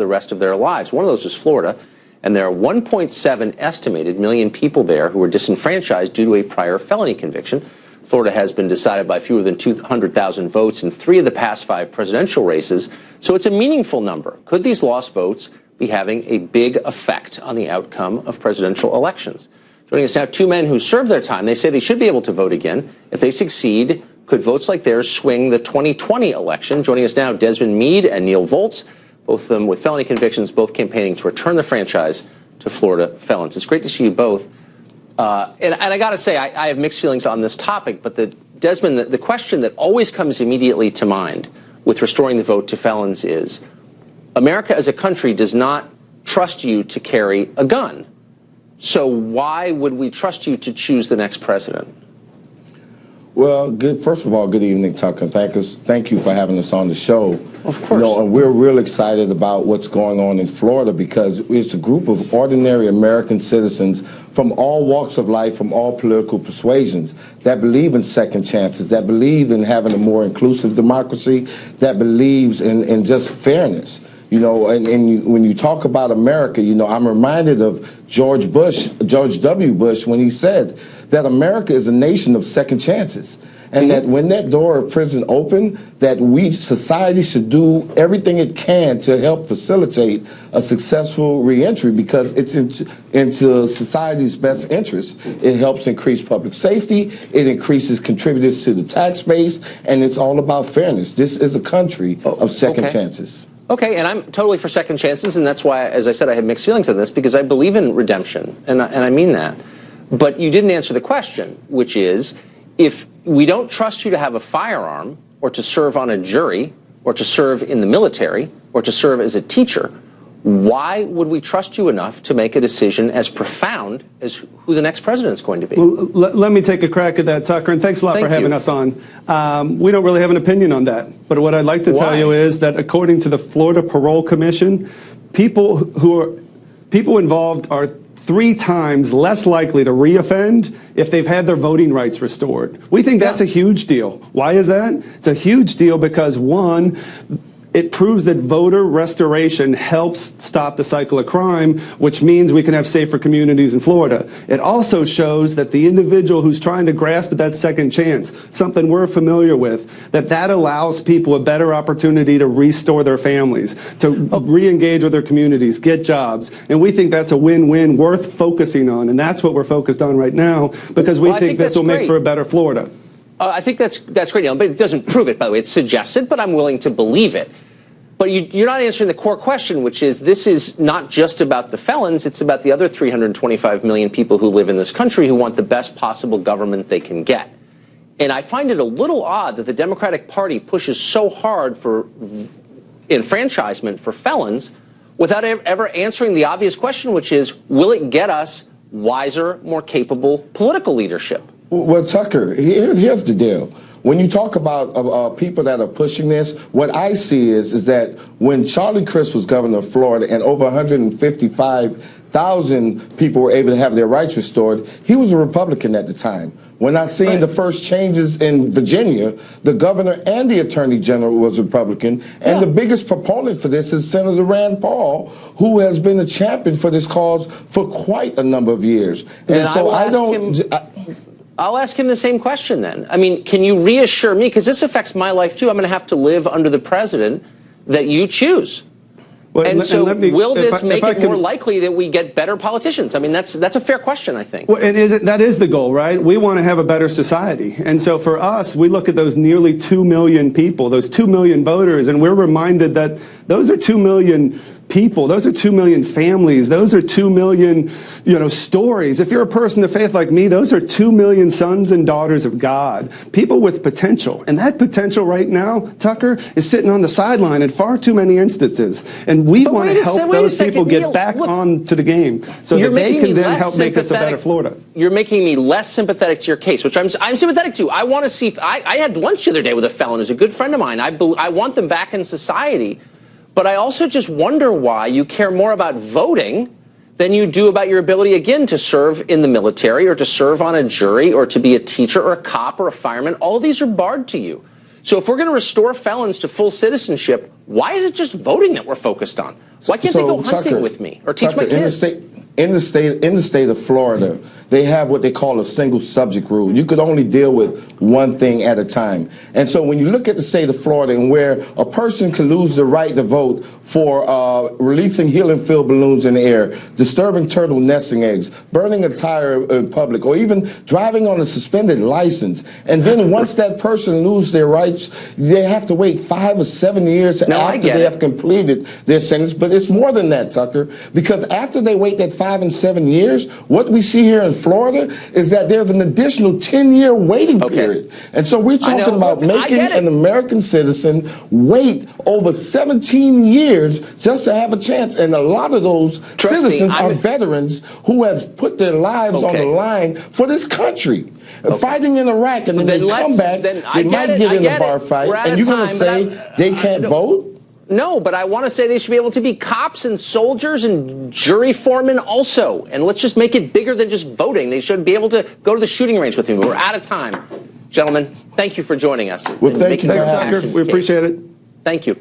the rest of their lives. One of those is Florida, and there are 1.7 estimated million people there who are disenfranchised due to a prior felony conviction. Florida has been decided by fewer than 200,000 votes in 3 of the past 5 presidential races, so it's a meaningful number. Could these lost votes be having a big effect on the outcome of presidential elections? Joining us now, 2 men who served their time. They say they should be able to vote again. If they succeed, could votes like theirs swing the 2020 election? Joining us now, Desmond Meade and Neil Volz, both of them with felony convictions, both campaigning to return the franchise to Florida felons. It's great to see you both. And I got to say, I have mixed feelings on this topic, but Desmond, the question that always comes immediately to mind with restoring the vote to felons is, America as a country does not trust you to carry a gun. So why would we trust you to choose the next president? Well, first of all, good evening, Tucker. Thank you for having us on the show. Of course. You know, and we're real excited about what's going on in Florida because it's a group of ordinary American citizens from all walks of life, from all political persuasions, that believe in second chances, that believe in having a more inclusive democracy, that believes in just fairness. You know, and when you talk about America, you know, I'm reminded of George W. Bush, when he said that America is a nation of second chances. And that when that door of prison opened, that society should do everything it can to help facilitate a successful reentry because it's into society's best interest. It helps increase public safety, it increases contributors to the tax base, and it's all about fairness. This is a country of second chances. Okay, and I'm totally for second chances, and that's why, as I said, I have mixed feelings on this, because I believe in redemption, and I mean that. But you didn't answer the question, which is, if we don't trust you to have a firearm, or to serve on a jury, or to serve in the military, or to serve as a teacher, why would we trust you enough to make a decision as profound as who the next president is going to be? Well, let me take a crack at that, Tucker, and thanks a lot for having us on. We don't really have an opinion on that, but what I'd like to tell you is that according to the Florida Parole Commission, people involved are 3 times less likely to reoffend if they've had their voting rights restored. We think that's a huge deal. Why is that? It's a huge deal because, one, it proves that voter restoration helps stop the cycle of crime, which means we can have safer communities in Florida. It also shows that the individual who's trying to grasp at that second chance, something we're familiar with, that allows people a better opportunity to restore their families, to re-engage with their communities, get jobs. And we think that's a win-win worth focusing on. And that's what we're focused on right now because we think this will make for a better Florida. I think that's great, but it doesn't prove it, by the way. It's suggested, but I'm willing to believe it. But you're not answering the core question, which is this is not just about the felons. It's about the other 325 million people who live in this country who want the best possible government they can get. And I find it a little odd that the Democratic Party pushes so hard for enfranchisement for felons without ever answering the obvious question, which is, will it get us wiser, more capable political leadership? Well, Tucker, here's the deal. When you talk about people that are pushing this, what I see is that when Charlie Crist was governor of Florida and over 155,000 people were able to have their rights restored, he was a Republican at the time. When I seen the first changes in Virginia, the governor and the attorney general was Republican, and the biggest proponent for this is Senator Rand Paul, who has been a champion for this cause for quite a number of years. And so I'll ask him the same question then. I mean, can you reassure me, because this affects my life too, I'm going to have to live under the president that you choose. Well, and so will this make it more likely that we get better politicians? I mean, that's a fair question, I think. Well, that is the goal, right? We want to have a better society. And so for us, we look at those nearly 2 million people, those 2 million voters, and we're reminded that those are 2 million people, those are 2 million families, those are 2 million, stories. If you're a person of faith like me, those are 2 million sons and daughters of God, people with potential. And that potential right now, Tucker, is sitting on the sideline in far too many instances. And we want to help those people get back onto the game so that they can then help make us a better Florida. You're making me less sympathetic to your case, which I'm sympathetic to. I want to see, I had lunch the other day with a felon who's a good friend of mine. I want them back in society. But I also just wonder why you care more about voting than you do about your ability, again, to serve in the military or to serve on a jury or to be a teacher or a cop or a fireman. All of these are barred to you. So if we're going to restore felons to full citizenship, why is it just voting that we're focused on? Why can't they go hunting with me or teach my kids? In the state of Florida, they have what they call a single subject rule. You could only deal with one thing at a time. And so when you look at the state of Florida and where a person can lose the right to vote for releasing helium-filled balloons in the air, disturbing turtle nesting eggs, burning a tire in public, or even driving on a suspended license, and then once that person loses their rights, they have to wait 5 or 7 years after they have completed their sentence. But it's more than that, Tucker, because after they wait that 5 and 7 years, what we see here in Florida is that there's an additional 10-year waiting period. And so we're talking about making an American citizen wait over 17 years just to have a chance. And a lot of those citizens are veterans who have put their lives on the line for this country. Fighting in Iraq, and then they come back, they might get in a bar fight, and you're going to say they can't vote? No, but I want to say they should be able to be cops and soldiers and jury foremen also. And let's just make it bigger than just voting. They should be able to go to the shooting range with me. We're out of time. Gentlemen, thank you for joining us. Well, thanks, Tucker. We appreciate it. Thank you.